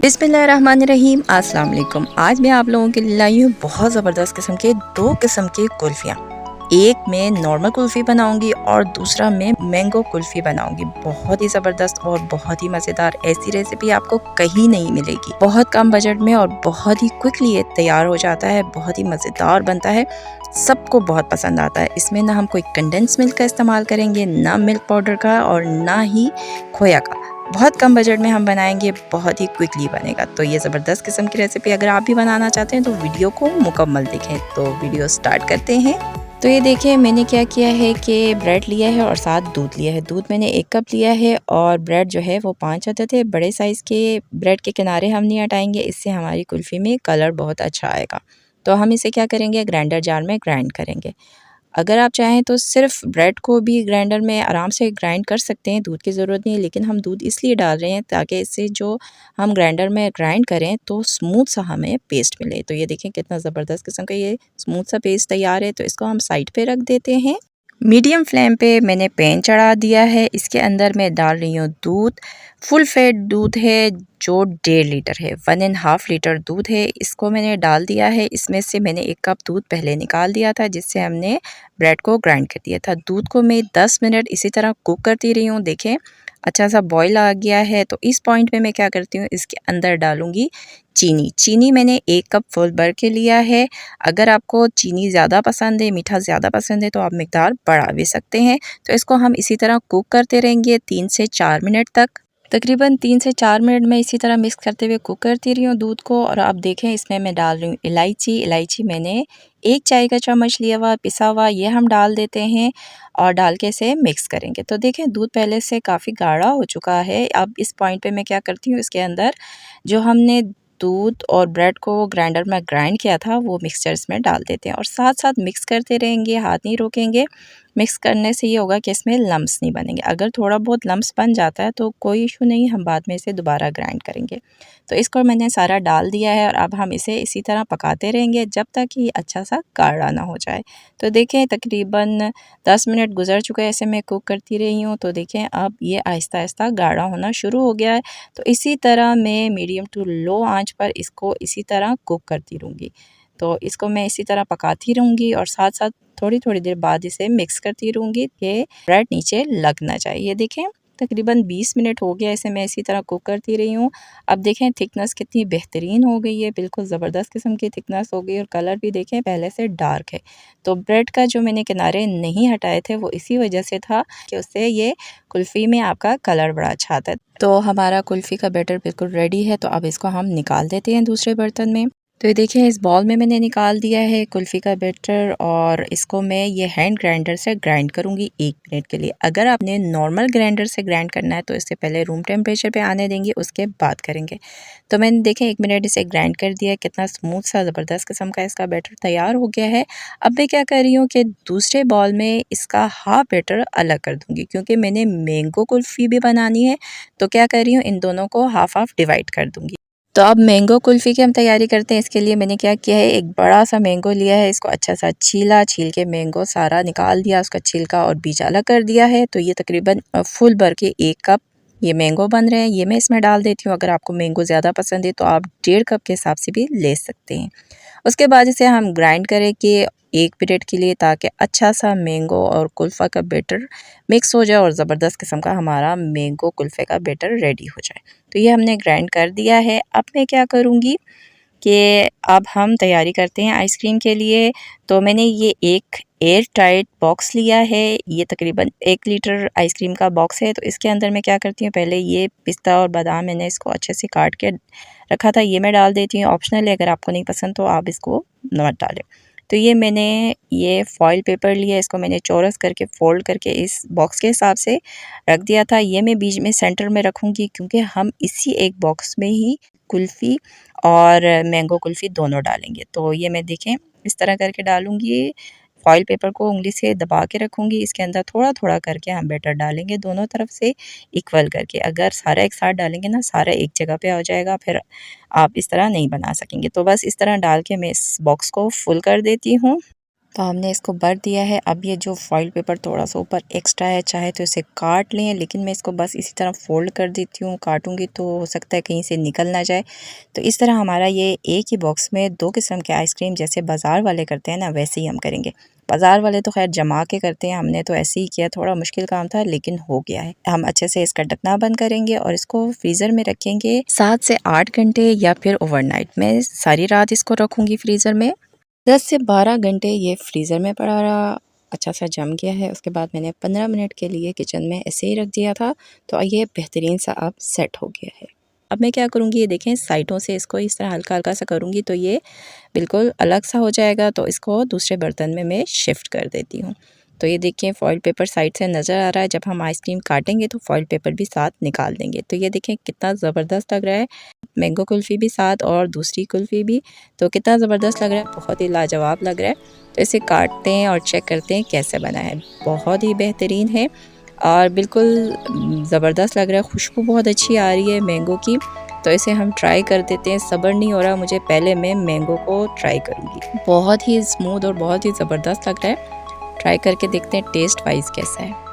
बिस्मिल्लाहिर्रहमानिर्रहीम, अस्सलाम वालेकुम। आज मैं आप लोगों के लिए लाई हूँ बहुत ज़बरदस्त किस्म के दो किस्म की कुल्फ़ियाँ। एक मैं नॉर्मल कुल्फ़ी बनाऊँगी और दूसरा मैं मैंगो कुल्फ़ी बनाऊँगी। बहुत ही ज़बरदस्त और बहुत ही मज़ेदार, ऐसी रेसिपी आपको कहीं नहीं मिलेगी। बहुत कम बजट में और बहुत ही क्विकली ये तैयार हो जाता है, बहुत ही मज़ेदार बनता है, सबको बहुत पसंद आता है। इसमें ना हम कोई कंडेंस मिल्क का इस्तेमाल करेंगे, ना मिल्क पाउडर का और ना ही खोया का। बहुत कम बजट में हम बनाएंगे, बहुत ही क्विकली बनेगा। तो ये ज़बरदस्त किस्म की रेसिपी अगर आप भी बनाना चाहते हैं तो वीडियो को मुकम्मल देखें। तो वीडियो स्टार्ट करते हैं। तो ये देखिए मैंने क्या किया है कि ब्रेड लिया है और साथ दूध लिया है। दूध मैंने 1 कप लिया है और ब्रेड जो है वो 5 अदद है। बड़े साइज़ के ब्रेड के किनारे हम नहीं हटाएंगे, इससे हमारी कुल्फ़ी में कलर बहुत अच्छा आएगा। तो हम इसे क्या करेंगे, ग्राइंडर जार में ग्राइंड करेंगे। अगर आप चाहें तो सिर्फ ब्रेड को भी ग्राइंडर में आराम से ग्राइंड कर सकते हैं, दूध की ज़रूरत नहीं है। लेकिन हम दूध इसलिए डाल रहे हैं ताकि इससे जो हम ग्राइंडर में ग्राइंड करें तो स्मूथ सा हमें पेस्ट मिले। तो ये देखें कितना ज़बरदस्त किस्म का ये स्मूथ सा पेस्ट तैयार है। तो इसको हम साइड पे रख देते हैं। मीडियम फ्लेम पे मैंने पैन चढ़ा दिया है। इसके अंदर मैं डाल रही हूँ दूध। फुल फैट दूध है जो 1.5 लीटर है, 1.5 लीटर दूध है। इसको मैंने डाल दिया है। इसमें से मैंने 1 कप दूध पहले निकाल दिया था जिससे हमने ब्रेड को ग्राइंड कर दिया था। दूध को मैं 10 मिनट इसी तरह कुक करती रही हूँ। देखें अच्छा सा बॉईल आ गया है। तो इस पॉइंट में मैं क्या करती हूँ, इसके अंदर डालूँगी चीनी। चीनी मैंने 1 कप फुल भर के लिया है। अगर आपको चीनी ज़्यादा पसंद है, मीठा ज़्यादा पसंद है तो आप मिक़दार बढ़ा भी सकते हैं। तो इसको हम इसी तरह कुक करते रहेंगे 3 से 4 मिनट तक। तकरीबन 3 से 4 मिनट में इसी तरह मिक्स करते हुए कुक करती रही हूँ दूध को। और अब देखें इसमें मैं डाल रही हूँ इलायची। इलायची मैंने 1 चाय का चम्मच लिया हुआ पिसा हुआ, ये हम डाल देते हैं और डाल के इसे मिक्स करेंगे। तो देखें दूध पहले से काफ़ी गाढ़ा हो चुका है। अब इस पॉइंट पे मैं क्या करती हूँ, इसके अंदर जो हमने दूध और ब्रेड को ग्राइंडर में ग्राइंड किया था वो मिक्सचर इसमें डाल देते हैं और साथ साथ मिक्स करते रहेंगे, हाथ नहीं रोकेंगे। मिक्स करने से ये होगा कि इसमें लम्स नहीं बनेंगे। अगर थोड़ा बहुत लम्स बन जाता है तो कोई इशू नहीं, हम बाद में इसे दोबारा ग्राइंड करेंगे। तो इसको मैंने सारा डाल दिया है और अब हम इसे इसी तरह पकाते रहेंगे जब तक कि अच्छा सा गाढ़ा ना हो जाए। तो देखें तकरीबन 10 मिनट गुजर चुके हैं, ऐसे मैं कुक करती रही हूँ। तो देखें अब ये आहिस्ता आहिस्ता गाढ़ा होना शुरू हो गया है। तो इसी तरह मैं मीडियम टू लो आंच पर इसको इसी तरह कुक करती रहूँगी। तो इसको मैं इसी तरह पकाती रहूँगी और साथ साथ थोड़ी थोड़ी देर बाद इसे मिक्स करती रहूँगी कि ब्रेड नीचे लग ना जाए। ये देखें तकरीबन 20 मिनट हो गया इसे मैं इसी तरह कुक करती रही हूँ। अब देखें थिकनेस कितनी बेहतरीन हो गई है, बिल्कुल ज़बरदस्त किस्म की थिकनेस हो गई और कलर भी देखें पहले से डार्क है। तो ब्रेड का जो मैंने किनारे नहीं हटाए थे वो इसी वजह से था कि उससे ये कुल्फ़ी में आपका कलर बड़ा अच्छा आता है। तो हमारा कुल्फ़ी का बैटर बिल्कुल रेडी है। तो अब इसको हम निकाल देते हैं दूसरे बर्तन में। तो ये देखिए इस बॉल में मैंने निकाल दिया है कुल्फ़ी का बैटर और इसको मैं ये हैंड ग्राइंडर से ग्राइंड करूँगी 1 मिनट के लिए। अगर आपने नॉर्मल ग्राइंडर से ग्राइंड करना है तो इससे पहले रूम टेम्परेचर पे आने देंगे, उसके बाद करेंगे। तो मैंने देखें 1 मिनट इसे ग्राइंड कर दिया, कितना स्मूथ सा ज़बरदस्त किस्म का इसका बैटर तैयार हो गया है। अब मैं क्या कर रही हूँ कि दूसरे बॉल में इसका हाफ़ बैटर अलग कर दूँगी क्योंकि मैंने मैंगो कुल्फ़ी भी बनानी है। तो क्या कर रही हूँ, इन दोनों को हाफ़-हाफ़ डिवाइड कर दूँगी। तो अब मैंगो कुल्फ़ी की हम तैयारी करते हैं। इसके लिए मैंने क्या किया है, एक बड़ा सा मैंगो लिया है, इसको अच्छा सा छीला, छील के मैंगो सारा निकाल दिया, उसका छिलका और बीज अलग कर दिया है। तो ये तकरीबन फुल भर के 1 कप ये मैंगो बन रहे हैं, ये मैं इसमें डाल देती हूँ। अगर आपको मैंगो ज़्यादा पसंद है तो आप 1.5 कप के हिसाब से भी ले सकते हैं। उसके बाद इसे हम ग्राइंड करेंगे 1 मिनट के लिए ताकि अच्छा सा मैंगो और कुल्फ़ा का बैटर मिक्स हो जाए और ज़बरदस्त किस्म का हमारा मैंगो कुल्फ़े का बैटर रेडी हो जाए। तो ये हमने ग्राइंड कर दिया है। अब मैं क्या करूँगी कि अब हम तैयारी करते हैं आइसक्रीम के लिए। तो मैंने ये एक एयर टाइट बॉक्स लिया है, ये तकरीबन 1 लीटर आइसक्रीम का बॉक्स है। तो इसके अंदर मैं क्या करती हूँ, पहले ये पिस्ता और बादाम मैंने इसको अच्छे से काट के रखा था, ये मैं डाल देती हूँ। ऑप्शनल है, अगर आपको नहीं पसंद तो आप इसको मत डालें। तो ये मैंने ये फॉइल पेपर लिया, इसको मैंने चौरस करके फ़ोल्ड करके इस बॉक्स के हिसाब से रख दिया था। ये मैं बीच में सेंटर में रखूँगी क्योंकि हम इसी एक बॉक्स में ही कुल्फ़ी और मैंगो कुल्फ़ी दोनों डालेंगे। तो ये मैं देखें इस तरह करके डालूँगी, फॉइल पेपर को उँगली से दबा के रखूँगी, इसके अंदर थोड़ा-थोड़ा करके हम बैटर डालेंगे दोनों तरफ से इक्वल करके। अगर सारा एक साथ डालेंगे ना, सारा एक जगह पे आ जाएगा, फिर आप इस तरह नहीं बना सकेंगे। तो बस इस तरह डाल के मैं इस बॉक्स को फुल कर देती हूँ। तो हमने इसको भर दिया है। अब ये जो फॉइल पेपर थोड़ा सा ऊपर एक्स्ट्रा है, चाहे तो इसे काट लें, लेकिन मैं इसको बस इसी तरह फोल्ड कर देती हूँ। काटूंगी तो हो सकता है कहीं से निकल ना जाए। तो इस तरह हमारा ये एक ही बॉक्स में 2 किस्म के आइसक्रीम, जैसे बाज़ार वाले करते हैं ना, वैसे ही हम करेंगे। बाज़ार वाले तो खैर जमा के करते हैं, हमने तो ऐसे ही किया। थोड़ा मुश्किल काम था लेकिन हो गया है। हम अच्छे से इसका ढकना बंद करेंगे और इसको फ्रीज़र में रखेंगे 7 से 8 घंटे या फिर ओवरनाइट। मैं सारी रात इसको रखूँगी फ्रीज़र में। 10 से 12 घंटे ये फ्रीज़र में पड़ा रहा, अच्छा सा जम गया है। उसके बाद मैंने 15 मिनट के लिए किचन में ऐसे ही रख दिया था, तो ये बेहतरीन सा अब सेट हो गया है। अब मैं क्या करूँगी, ये देखें साइडों से इसको इस तरह हल्का हल्का सा करूँगी तो ये बिल्कुल अलग सा हो जाएगा। तो इसको दूसरे बर्तन में मैं शिफ्ट कर देती हूँ। तो ये देखिए फॉइल पेपर साइड से नज़र आ रहा है। जब हम आइसक्रीम काटेंगे तो फॉइल पेपर भी साथ निकाल देंगे। तो ये देखें कितना ज़बरदस्त लग रहा है। मैंगो कुल्फ़ी भी साथ और दूसरी कुल्फ़ी भी, तो कितना ज़बरदस्त लग रहा है, बहुत ही लाजवाब लग रहा है। तो इसे काटते हैं और चेक करते हैं कैसे बना है। बहुत ही बेहतरीन है और बिल्कुल ज़बरदस्त लग रहा है। खुशबू बहुत अच्छी आ रही है मैंगो की। तो इसे हम ट्राई कर देते हैं। सब्र नहीं हो रहा मुझे, पहले मैं मैंगो को ट्राई करूँगी। बहुत ही स्मूथ और बहुत ही ज़बरदस्त लग रहा है। ट्राई करके देखते हैं टेस्ट वाइज कैसा है।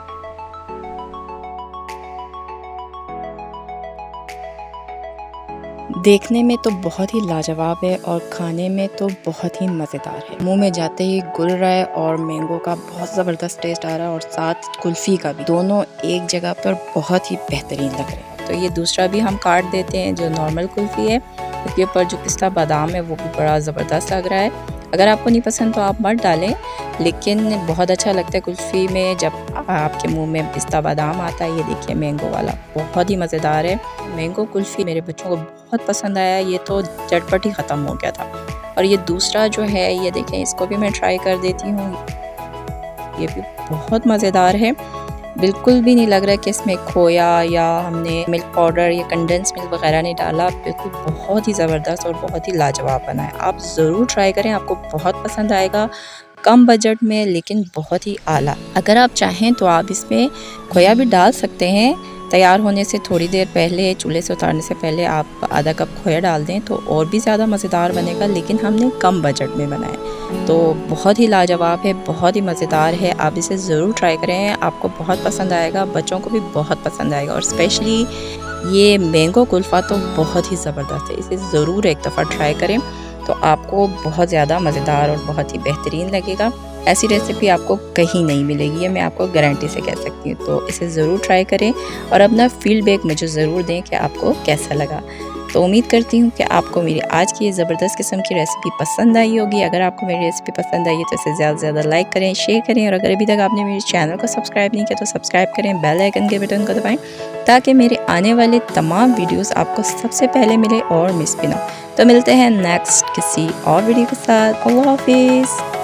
देखने में तो बहुत ही लाजवाब है और खाने में तो बहुत ही मज़ेदार है। मुंह में जाते ही घुल रहा है और मैंगो का बहुत ज़बरदस्त टेस्ट आ रहा है और साथ कुल्फ़ी का भी, दोनों एक जगह पर बहुत ही बेहतरीन लग रहे हैं। तो ये दूसरा भी हम काट देते हैं, जो नॉर्मल कुल्फ़ी है। इसके ऊपर जो पिस्ता बादाम है वो भी बड़ा ज़बरदस्त लग रहा है। अगर आपको नहीं पसंद तो आप मत डालें, लेकिन बहुत अच्छा लगता है कुल्फ़ी में जब आपके मुंह में पिस्ता बादाम आता है। ये देखिए मैंगो वाला बहुत ही मज़ेदार है। मैंगो कुल्फ़ी मेरे बच्चों को बहुत पसंद आया, ये तो झटपट ही ख़त्म हो गया था। और ये दूसरा जो है, ये देखें, इसको भी मैं ट्राई कर देती हूँ। ये भी बहुत मज़ेदार है। बिल्कुल भी नहीं लग रहा है कि इसमें खोया या हमने मिल्क पाउडर या कंडेंस मिल्क वगैरह नहीं डाला। बिल्कुल बहुत ही ज़बरदस्त और बहुत ही लाजवाब बना है। आप ज़रूर ट्राई करें, आपको बहुत पसंद आएगा। कम बजट में लेकिन बहुत ही आला। अगर आप चाहें तो आप इसमें खोया भी डाल सकते हैं। तैयार होने से थोड़ी देर पहले, चूल्हे से उतारने से पहले आप आधा कप खोया डाल दें तो और भी ज़्यादा मज़ेदार बनेगा। लेकिन हमने कम बजट में बनाया, तो बहुत ही लाजवाब है, बहुत ही मज़ेदार है। आप इसे ज़रूर ट्राई करें, आपको बहुत पसंद आएगा, बच्चों को भी बहुत पसंद आएगा। और स्पेशली ये मैंगो कुल्फ़ा तो बहुत ही ज़बरदस्त है, इसे ज़रूर एक दफ़ा ट्राई करें तो आपको बहुत ज़्यादा मज़ेदार और बहुत ही बेहतरीन लगेगा। ऐसी रेसिपी आपको कहीं नहीं मिलेगी, ये मैं आपको गारंटी से कह सकती हूँ। तो इसे ज़रूर ट्राई करें और अपना फीडबैक मुझे ज़रूर दें कि आपको कैसा लगा। तो उम्मीद करती हूँ कि आपको मेरी आज की ये ज़बरदस्त किस्म की रेसिपी पसंद आई होगी। अगर आपको मेरी रेसिपी पसंद आई है तो इसे ज़्यादा से ज़्यादा लाइक करें, शेयर करें और अगर अभी तक आपने मेरे चैनल को सब्सक्राइब नहीं किया तो सब्सक्राइब करें, बेल आइकन के बटन को दबाएं ताकि मेरे आने वाले तमाम वीडियोस आपको सबसे पहले मिले और मिस भी ना हो। तो मिलते हैं नेक्स्ट किसी और वीडियो के साथ। अल्लाह हाफिज़।